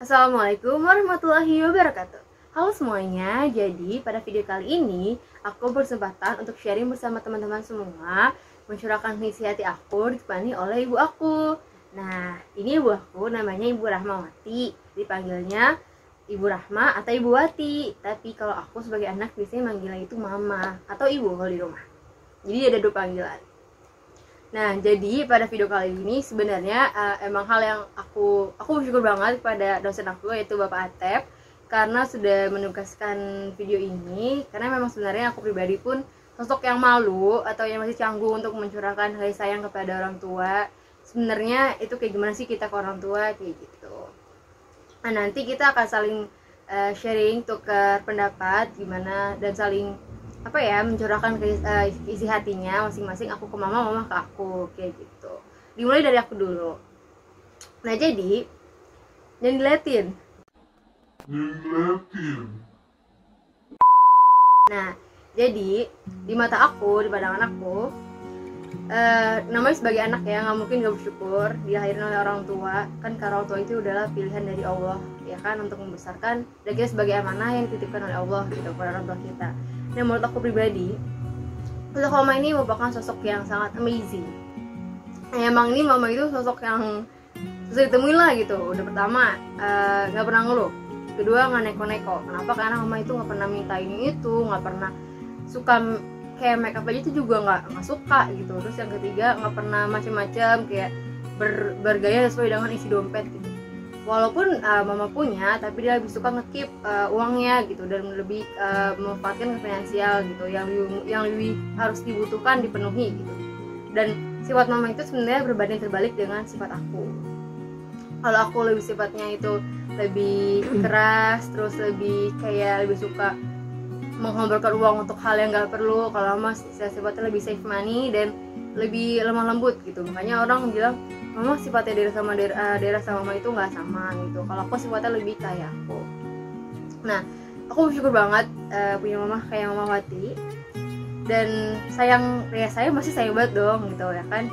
Assalamualaikum warahmatullahi wabarakatuh. Halo semuanya, jadi pada video kali ini aku berkesempatan untuk sharing bersama teman-teman semua, mencurahkan isi hati aku ditemani oleh ibu aku. Nah, ini ibu aku namanya Ibu Rahmawati, dipanggilnya Ibu Rahma atau Ibu Wati. Tapi kalau aku sebagai anak biasanya manggilnya itu mama atau ibu kalau di rumah. Jadi ada dua panggilan. Nah, jadi pada video kali ini sebenarnya emang hal yang aku bersyukur banget pada dosen aku, yaitu Bapak Atep, karena sudah menugaskan video ini. Karena memang sebenarnya aku pribadi pun sosok yang malu atau yang masih canggung untuk mencurahkan kasih sayang kepada orang tua. Sebenarnya itu kayak gimana sih kita ke orang tua, kayak gitu. Nah, nanti kita akan saling sharing, tukar pendapat gimana, dan saling mencurahkan isi hatinya masing-masing, aku ke mama, mama ke aku, kayak gitu. Dimulai dari aku dulu. Nah, jadi jangan diliatin. Nah, jadi di mata aku, di pandangan aku, namanya sebagai anak ya, nggak mungkin gak bersyukur dilahirin oleh orang tua. Kan karena orang tua itu adalah pilihan dari Allah, ya kan, untuk membesarkan, dan kita sebagai amanah yang dititipkan oleh Allah gitu kepada orang tua kita. Dan menurut aku pribadi, sosok mama ini merupakan sosok yang sangat amazing. Emang ini mama itu sosok yang susah ditemuin lah gitu. Udah pertama nggak pernah ngeluh, kedua nggak neko-neko. Kenapa? Karena mama itu nggak pernah minta ini itu, nggak pernah suka kayak make up aja itu juga nggak suka gitu. Terus yang ketiga nggak pernah macam-macam kayak bergaya sesuai dengan isi dompet gitu. Walaupun mama punya, tapi dia lebih suka nge-keep uangnya gitu, dan lebih memanfaatkan finansial gitu, yang lebih harus dibutuhkan dipenuhi gitu. Dan sifat mama itu sebenarnya berbanding terbalik dengan sifat aku. Kalau aku lebih sifatnya itu lebih keras, terus lebih suka menghamburkan uang untuk hal yang nggak perlu. Kalau mama sifatnya lebih save money dan lebih lemah lembut gitu. Makanya orang bilang mama sifatnya daerah sama mama itu nggak sama gitu. Kalau aku sifatnya lebih kayak aku. Nah, aku bersyukur banget punya mama kayak Mama Wati. Dan saya masih sayang banget dong gitu ya kan.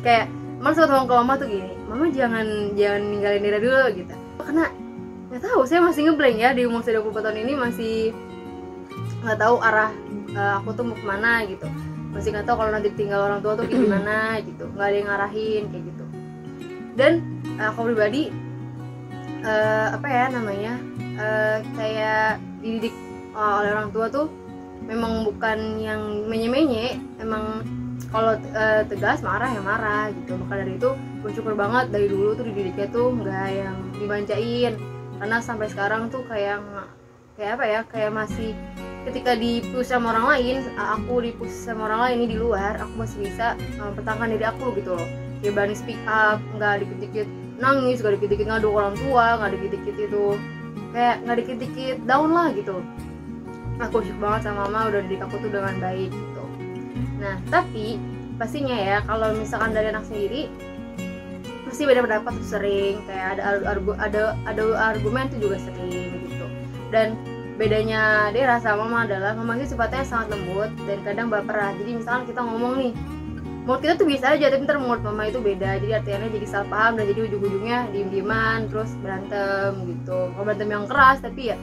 Kayak mama sempat ngomong ke mama tuh gini, mama jangan ninggalin Dera dulu gitu. Karena nggak tahu, saya masih ngeblank ya, di umur 24 tahun ini masih nggak tahu arah aku tuh mau kemana gitu. Masih nggak tahu kalau nanti tinggal orang tua tuh kayak gimana gitu, nggak ada yang ngarahin kayak gitu. Dan aku pribadi kayak dididik oleh orang tua tuh memang bukan yang menye-menye. Emang kalau tegas marah ya marah gitu. Maka dari itu bersyukur banget dari dulu tuh dididiknya tuh nggak yang dimanjain. Karena sampai sekarang tuh kayak masih ketika dipush sama orang lain, aku dipush sama orang lain ini di luar, aku masih bisa mempertahankan diri aku gitu loh. Kayak berani speak up, nggak dikit-dikit nangis, nggak dikit-dikit ngadu orang tua, nggak dikit-dikit itu kayak nggak dikit-dikit down lah gitu. Aku syukur banget sama mama udah didik aku tuh dengan baik gitu. Nah, tapi pastinya ya kalau misalkan dari anak sendiri pasti beda pendapat tuh sering, kayak ada argumen tuh juga sering gitu. Dan bedanya Dera sama mama adalah mama itu sifatnya sangat lembut dan kadang baperan. Jadi misalkan kita ngomong nih, menurut kita tuh biasa aja, tapi ntar menurut mama itu beda. Jadi artinya jadi salah paham dan jadi ujung-ujungnya diem-dieman terus berantem gitu. Kalau berantem yang keras tapi ya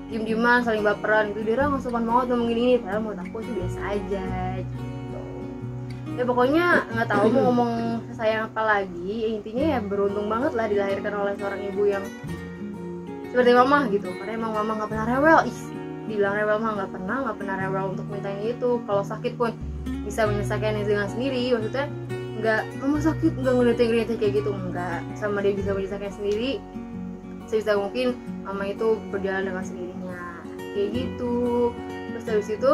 diem-dieman saling baperan gitu. Dera nggak sopan banget ngomong gini, padahal menurut aku itu biasa aja gitu. Ya pokoknya nggak tahu mau ngomong sayang apa lagi. Ya, intinya ya beruntung banget lah dilahirkan oleh seorang ibu yang seperti mama gitu. Karena emang mama nggak pernah rewel. Dibilang rewel mah nggak pernah rewel untuk minta itu. Kalau sakit pun bisa menyelesaikannya dengan sendiri. Maksudnya nggak, mama sakit nggak ngeliatin kayak gitu, nggak. Sama dia bisa menyelesaikan sendiri. Sebisa mungkin mama itu berjalan dengan sendirinya kayak gitu. Terus habis itu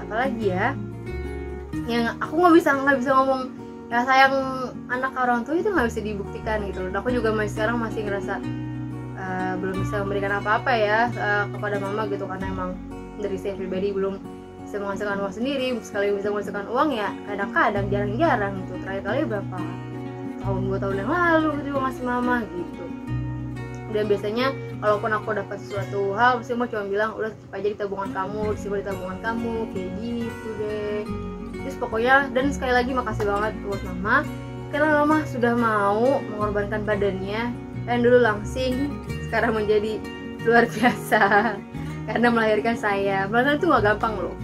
apalagi ya yang aku nggak bisa ngomong ya sayang anak orang tua itu nggak bisa dibuktikan gitu. Dan aku juga sekarang masih ngerasa belum bisa memberikan apa-apa ya kepada mama gitu, karena emang dari saya pribadi belum bisa menghasilkan uang sendiri. Sekali bisa menghasilkan uang ya kadang-kadang, jarang-jarang gitu. Terakhir kali berapa tahun, 2 tahun yang lalu gitu ngasih mama gitu. Dan biasanya kalaupun aku dapat sesuatu hal pasti mama cuma bilang udah tetap aja di tabungan kamu, disimpan di tabungan kamu, kayak gitu deh. Terus pokoknya, dan sekali lagi makasih banget buat mama karena mama sudah mau mengorbankan badannya yang dulu langsing sekarang menjadi luar biasa karena melahirkan saya. Melahirkan itu nggak gampang loh.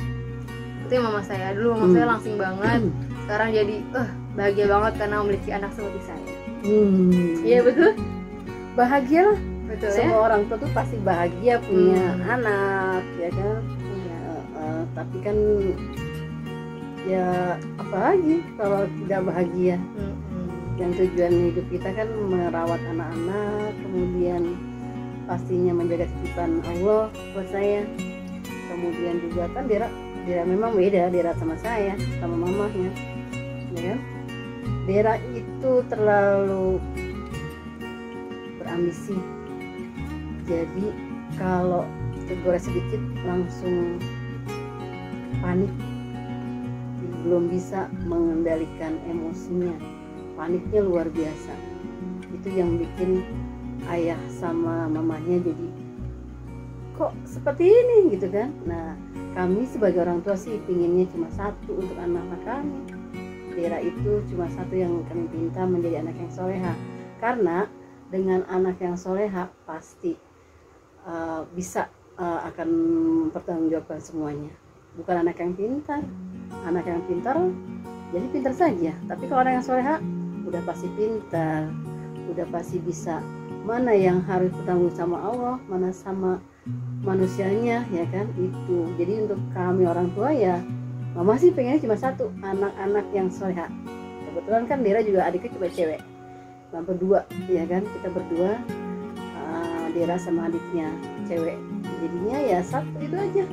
Itu yang mama saya dulu, mama saya langsing banget, sekarang jadi bahagia banget karena memiliki anak seperti saya. Iya betul, Bahagia lah. betul ya. Semua orang tua tuh pasti bahagia punya anak, ya kan. Tapi kan ya apa lagi kalau tidak bahagia. Yang tujuan hidup kita kan merawat anak-anak, kemudian pastinya menjaga titipan Allah buat saya. Kemudian juga kan Dera memang beda, Dera sama saya, sama mamahnya, ya kan. Dera itu terlalu berambisi, jadi kalau tegur sedikit langsung panik, belum bisa mengendalikan emosinya, paniknya luar biasa. Itu yang bikin ayah sama mamanya jadi kok seperti ini gitu kan. Nah, kami sebagai orang tua sih pinginnya cuma satu untuk anak-anak kami. Dera itu cuma satu yang kami pinta, menjadi anak yang soleha. Karena dengan anak yang soleha pasti bisa akan mempertanggungjawabkan semuanya. Bukan anak yang pintar. Anak yang pintar jadi pintar saja. Tapi kalau anak yang soleha udah pasti pintar, udah pasti bisa mana yang harus bertanggung sama Allah, mana sama manusianya, ya kan. Itu jadi untuk kami orang tua ya mama sih pengennya cuma satu, anak-anak yang soleha. Kebetulan kan Dera juga adiknya cuma cewek, cuma berdua, ya kan, kita berdua, Dera sama adiknya cewek. Jadinya ya satu itu aja,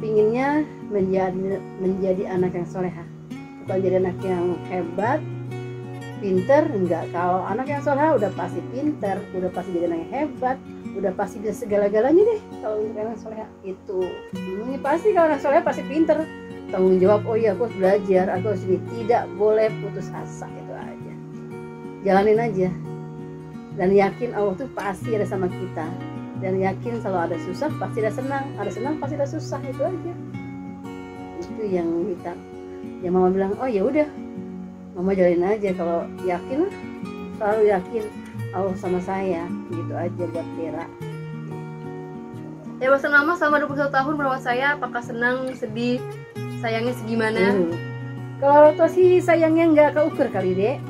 pinginnya menjadi anak yang soleha, bukan jadi anak yang hebat pinter, enggak. Kalau anak yang soleha udah pasti pinter, udah pasti jadi anak yang hebat, udah pasti bisa segala-galanya deh. Kalau untuk anak soleha itu ini pasti, kalau anak soleha pasti pinter, tanggung jawab. Oh iya, aku harus belajar, aku harus ini, tidak boleh putus asa. Itu aja, jalanin aja dan yakin Allah tuh pasti ada sama kita, dan yakin selalu ada susah pasti ada senang pasti ada susah. Itu aja, itu yang kita, yang mama bilang, oh ya udah mama jalanin aja, kalau yakin lah, selalu yakin Allah sama saya. Gitu aja buat Dera. Ya pesan mama selama 21 tahun merawat saya, apakah senang, sedih, sayangnya segimana? Kalau orang tua sih sayangnya nggak keukur kali Dek.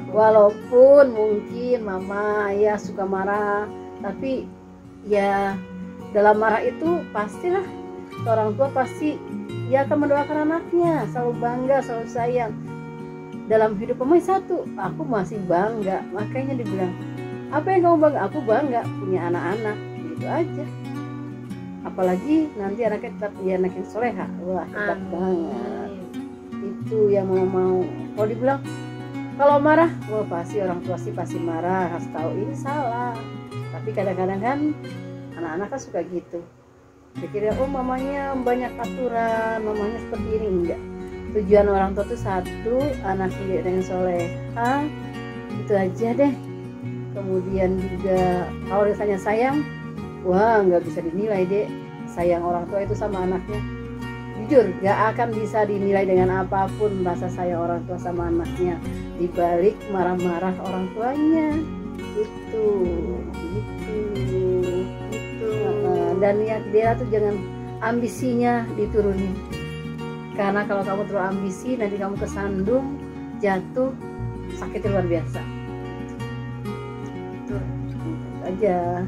Walaupun mungkin mama ayah suka marah, tapi ya dalam marah itu pastilah seorang tua pasti ya akan mendoakan anaknya, selalu bangga, selalu sayang. Dalam hidup mama satu, aku masih bangga. Makanya dibilang, apa yang kamu bangga? Aku bangga punya anak-anak. Gitu aja. Apalagi nanti anaknya tetap dia anak yang soleha. Wah, hebat banget. Itu yang mama mau. Kalau dibilang kalau marah, wah pasti orang tua sih pasti marah, harus tahu ini salah. Tapi kadang-kadang kan anak-anak kan suka gitu. Pikirnya, oh mamanya banyak aturan, mamanya seperti ini. Enggak. Tujuan orang tua tuh satu, anaknya yang soleha. Itu aja deh. Kemudian juga kalau ditanya sayang, wah nggak bisa dinilai deh. Sayang orang tua itu sama anaknya, jujur gak akan bisa dinilai dengan apapun rasa sayang orang tua sama anaknya, dibalik marah-marah orang tuanya. Itu dan ya dia tuh jangan ambisinya diturunin, karena kalau kamu terlalu ambisi nanti kamu kesandung, jatuh, sakit luar biasa. Itu aja.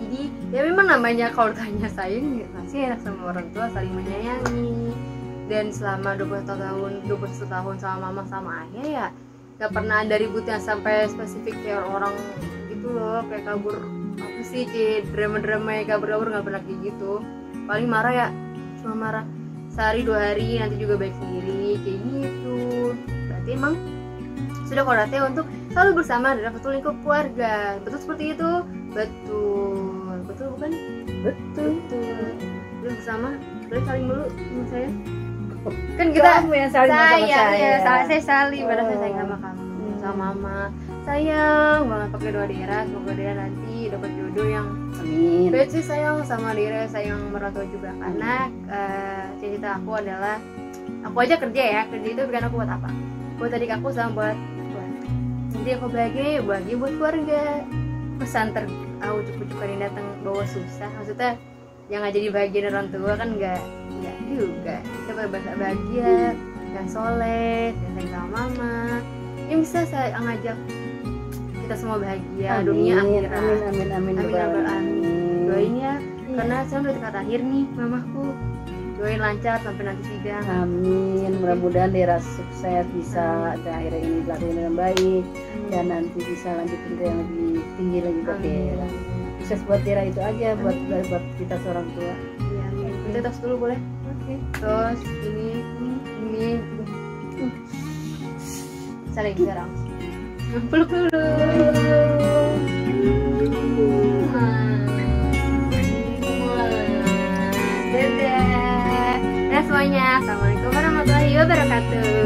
Jadi ya memang namanya kalau tanya sayang pasti enak sama orang tua, saling menyayangi. Dan selama 21 tahun sama mama sama ayah ya gak pernah ada ributnya sampai spesifik kayak orang gitu loh, kayak kabur apa sih, kayak drama-drama ya kabur-kabur, gak pernah kayak gitu. Paling marah ya cuma marah sehari 2 hari, nanti juga baik sendiri kayak gitu. Berarti emang sudah kodratnya untuk selalu bersama dalam satu lingkup keluarga. Betul seperti itu? Betul bukan? Betul. Udah bersama, boleh saling dulu sama saya. Kan kita yang saling sama saya. Saya saling, padahal saya sayang sama kamu, sama mama. Sayang banget, pakai doa Dera, semoga Dera nanti dapat jodoh yang amin. Beci sayang sama Dera, sayang merantau juga. Karena cita-cita aku adalah, aku aja kerja itu bukan aku buat apa? Buat adik aku sama buat intinya kau bahagia buat keluarga. Pesan ucuk-ucukan yang datang bawa susah, maksudnya yang nggak jadi bagian orang tua kan nggak juga. Kita berbahasa bahagia, yang soleh, yang sayang sama mama, yang bisa saya ngajak kita semua bahagia dunia akhirat. Amin. Doain ya, karena saya udah dekat akhir nih mamaku. Doain lancar sampai nanti sidang. Amin. Mudah-mudahan Dera sukses, bisa ke akhirnya ini dilakukan dengan baik dan nanti bisa lanjutin ke yang lebih tinggi lagi buat Dera. Sukses buat Dera itu aja, buat kita seorang tua. Iya, kita tos dulu boleh? Oke. Terus ini saling sekarang. Peluk dulu. Dadah. Dadah semuanya. Assalamualaikum warahmatullahi wabarakatuh.